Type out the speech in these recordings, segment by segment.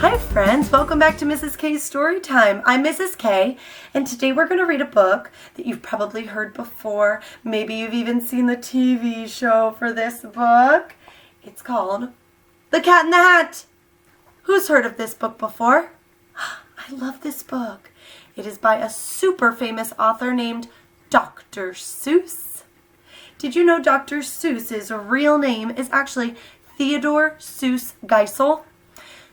Hi friends, welcome back to Mrs. K's Story Time. I'm Mrs. K, and today we're going to read a book that you've probably heard before. Maybe you've even seen the TV show for this book. It's called The Cat in the Hat. Who's heard of this book before? I love this book. It is by a super famous author named Dr. Seuss. Did you know Dr. Seuss's real name is actually Theodore Seuss Geisel?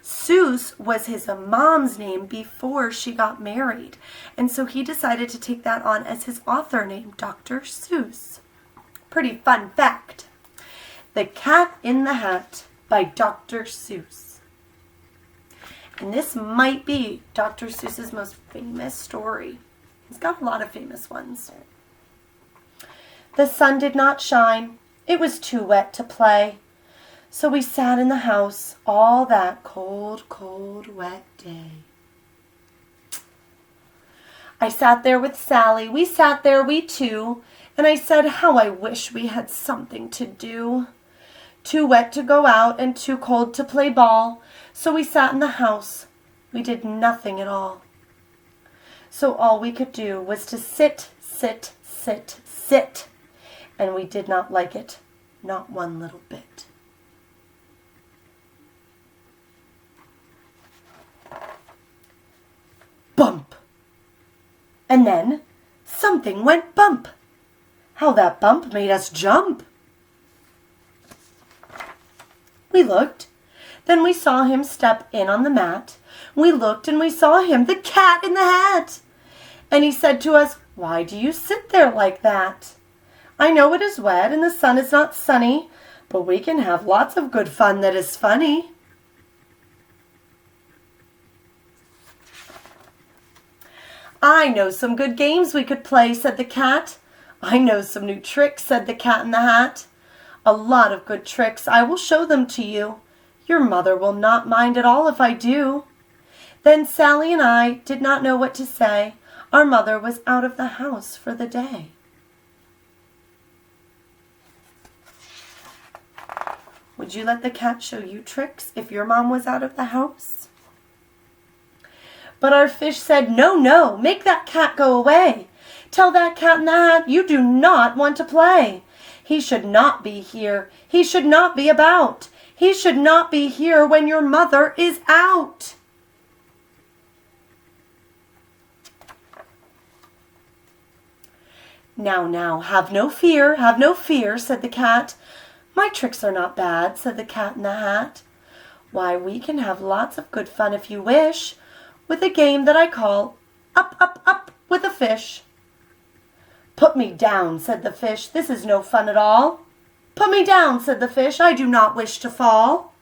Seuss was his mom's name before she got married, and so he decided to take that on as his author name, Dr. Seuss. Pretty fun fact. The Cat in the Hat by Dr. Seuss. And this might be Dr. Seuss's most famous story. He's got a lot of famous ones. The sun did not shine. It was too wet to play. So we sat in the house all that cold, cold, wet day. I sat there with Sally. We sat there, we two, and I said, how I wish we had something to do. Too wet to go out and too cold to play ball. So we sat in the house. We did nothing at all. So all we could do was to sit, sit, sit, sit. And we did not like it, not one little bit. Bump! And then something went bump. How that bump made us jump. We looked. Then we saw him step in on the mat. We looked and we saw him, the cat in the hat. And he said to us, why do you sit there like that? I know it is wet and the sun is not sunny, but we can have lots of good fun that is funny. I know some good games we could play, said the cat. I know some new tricks, said the Cat in the Hat. A lot of good tricks. I will show them to you. Your mother will not mind at all if I do. Then Sally and I did not know what to say. Our mother was out of the house for the day. Would you let the cat show you tricks if your mom was out of the house? But our fish said, no, no, make that cat go away. Tell that cat in the hat you do not want to play. He should not be here. He should not be about. He should not be here when your mother is out. Now, now, have no fear, said the cat. My tricks are not bad, said the Cat in the Hat. Why, we can have lots of good fun if you wish, with a game that I call Up, Up, Up with a Fish. Put me down, said the fish. This is no fun at all. Put me down, said the fish. I do not wish to fall.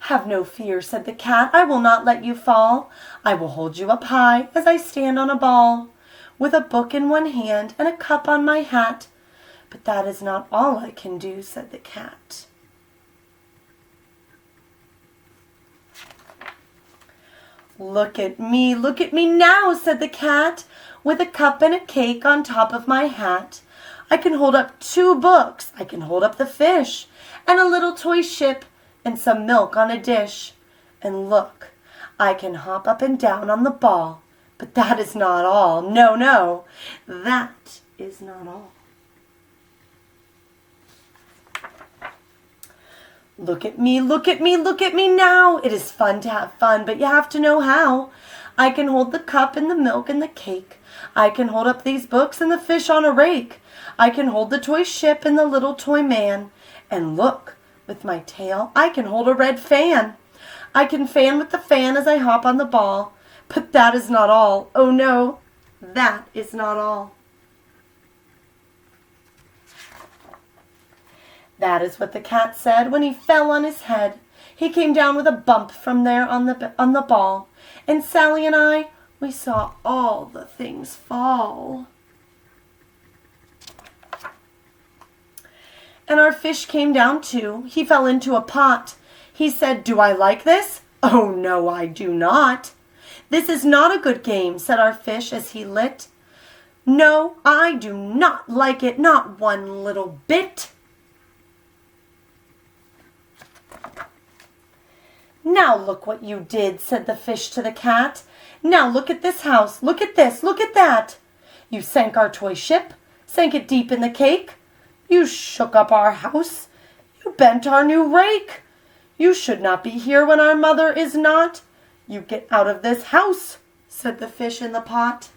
Have no fear, said the cat. I will not let you fall. I will hold you up high as I stand on a ball, with a book in one hand and a cup on my hat. But that is not all I can do, said the cat. Look at me now, said the cat, with a cup and a cake on top of my hat. I can hold up 2 books, I can hold up the fish, and a little toy ship, and some milk on a dish. And look, I can hop up and down on the ball, but that is not all. No, no, that is not all. Look at me now. It is fun to have fun, but you have to know how. I can hold the cup and the milk and the cake. I can hold up these books and the fish on a rake. I can hold the toy ship and the little toy man. And look, with my tail, I can hold a red fan. I can fan with the fan as I hop on the ball. But that is not all. Oh no, that is not all. That is what the cat said when he fell on his head. He came down with a bump from there on the ball. And Sally and I, we saw all the things fall. And our fish came down too. He fell into a pot. He said, do I like this? Oh no, I do not. This is not a good game, said our fish as he lit. No, I do not like it, not one little bit. Now look what you did, said the fish to the cat. Now look at this house, look at this, look at that. You sank our toy ship, sank it deep in the cake. You shook up our house, you bent our new rake. You should not be here when our mother is not. You get out of this house, said the fish in the pot.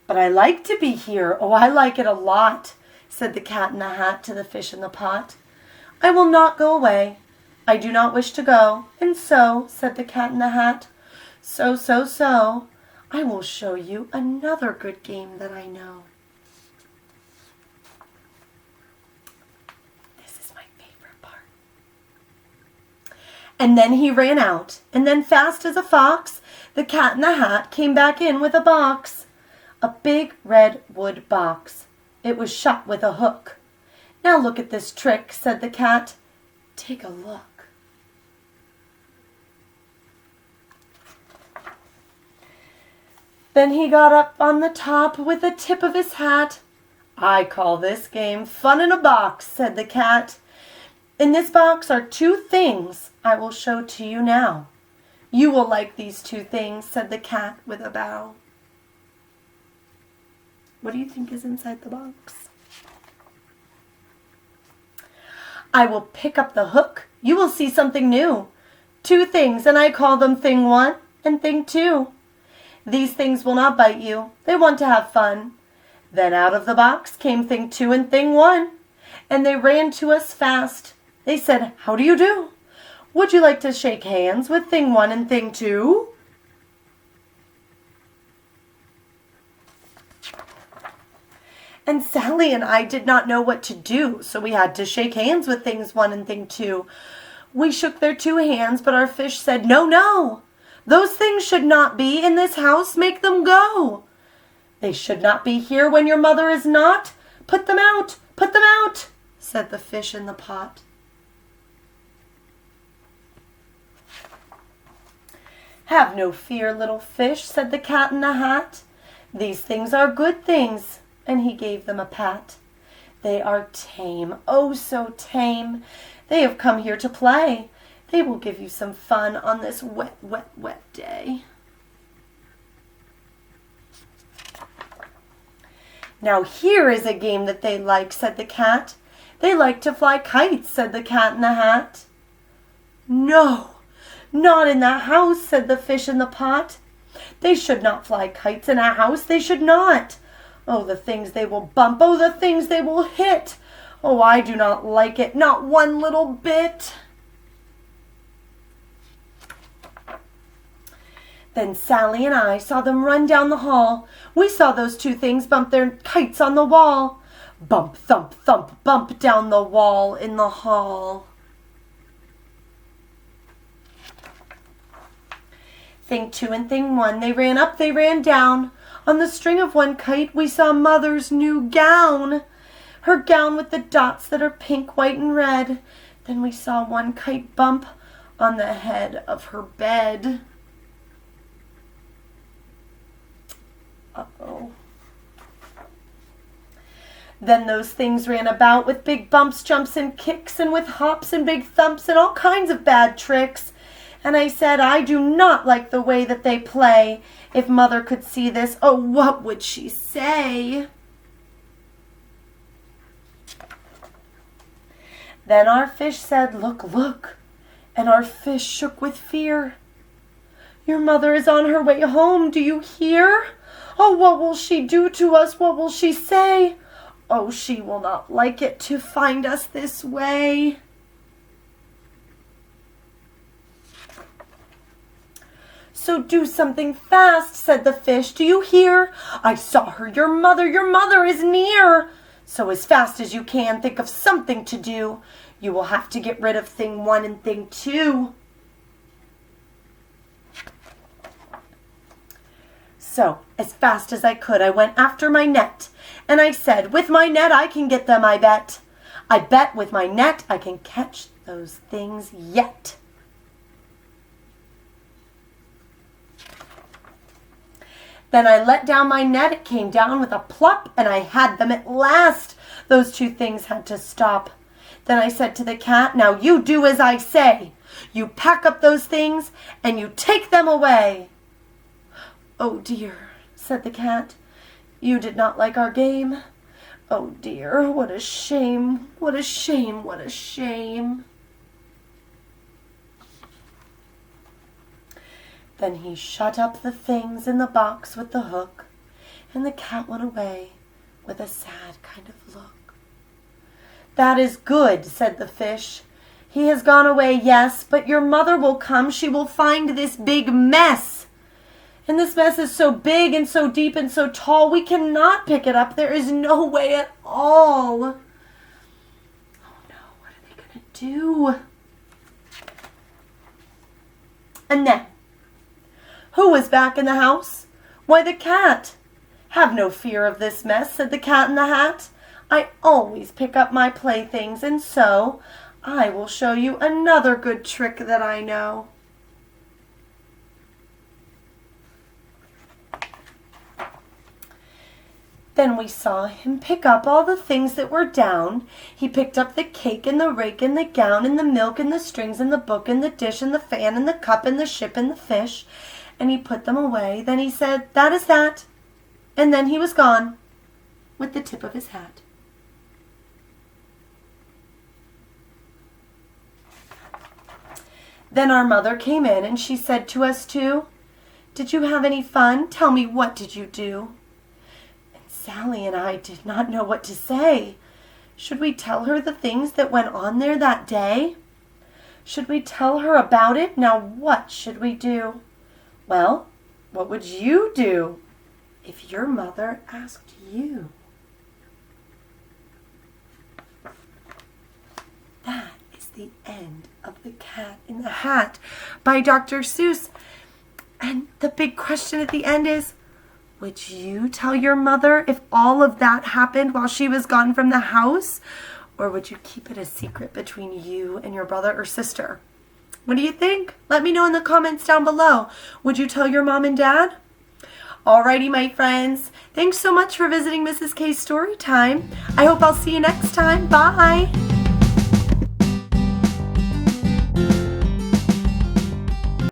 But I like to be here, oh, I like it a lot, said the cat in the hat to the fish in the pot. I will not go away. I do not wish to go. And so, said the cat in the hat, so, I will show you another good game that I know. This is my favorite part. And then he ran out, and then fast as a fox, the cat in the hat came back in with a box. A big red wood box. It was shut with a hook. Now look at this trick, said the cat. Take a look. Then he got up on the top with the tip of his hat. I call this game fun in a box, said the cat. In this box are two things I will show to you now. You will like these two things, said the cat with a bow. What do you think is inside the box? I will pick up the hook. You will see something new. Two things, and I call them thing one and thing two. These things will not bite you. They want to have fun. Then out of the box came thing two and thing one, and they ran to us fast. They said, how do you do? Would you like to shake hands with thing one and thing two? And Sally and I did not know what to do, so we had to shake hands with things one and thing two. We shook their two hands, but our fish said, no, no. Those things should not be in this house. Make them go. They should not be here when your mother is not. Put them out, said the fish in the pot. Have no fear, little fish, said the cat in the hat. These things are good things. And he gave them a pat. They are tame, oh so tame. They have come here to play. They will give you some fun on this wet, wet, wet day. Now here is a game that they like, said the cat. They like to fly kites, said the cat in the hat. No, not in that house, said the fish in the pot. They should not fly kites in a house, they should not. Oh, the things they will bump. Oh, the things they will hit. Oh, I do not like it. Not one little bit. Then Sally and I saw them run down the hall. We saw those two things bump their kites on the wall. Bump, thump, thump, bump down the wall in the hall. Thing two and thing one, they ran up, they ran down. On the string of one kite, we saw Mother's new gown. Her gown with the dots that are pink, white, and red. Then we saw one kite bump on the head of her bed. Uh-oh. Then those things ran about with big bumps, jumps, and kicks, and with hops and big thumps and all kinds of bad tricks. And I said, I do not like the way that they play. If Mother could see this, oh, what would she say? Then our fish said, look, look. And our fish shook with fear. Your mother is on her way home, do you hear? Oh, what will she do to us? What will she say? Oh, she will not like it to find us this way. So do something fast, said the fish. Do you hear? I saw her. Your mother is near. So as fast as you can, think of something to do. You will have to get rid of thing one and thing two. So, as fast as I could, I went after my net. And I said, with my net I can get them, I bet. I bet with my net I can catch those things yet. Then I let down my net, it came down with a plop, and I had them at last. Those two things had to stop. Then I said to the cat, now you do as I say. You pack up those things, and you take them away. Oh dear, said the cat, you did not like our game. Oh dear, what a shame, what a shame, what a shame. Then he shut up the things in the box with the hook, and the cat went away with a sad kind of look. That is good, said the fish. He has gone away, yes, but your mother will come. She will find this big mess. And this mess is so big and so deep and so tall, we cannot pick it up. There is no way at all. Oh no, what are they going to do? And then, who was back in the house? Why, the cat. Have no fear of this mess, said the Cat in the Hat. I always pick up my playthings, and so I will show you another good trick that I know. Then we saw him pick up all the things that were down. He picked up the cake and the rake and the gown and the milk and the strings and the book and the dish and the fan and the cup and the ship and the fish, and he put them away. Then he said, that is that. And then he was gone with the tip of his hat. Then our mother came in and she said to us two, did you have any fun? Tell me, what did you do? And Sally and I did not know what to say. Should we tell her the things that went on there that day? Should we tell her about it? Now what should we do? Well, what would you do if your mother asked you? That is the end of The Cat in the Hat by Dr. Seuss. And the big question at the end is, would you tell your mother if all of that happened while she was gone from the house? Or would you keep it a secret between you and your brother or sister? What do you think? Let me know in the comments down below. Would you tell your mom and dad? Alrighty, my friends. Thanks so much for visiting Mrs. K's Story Time. I hope I'll see you next time. Bye.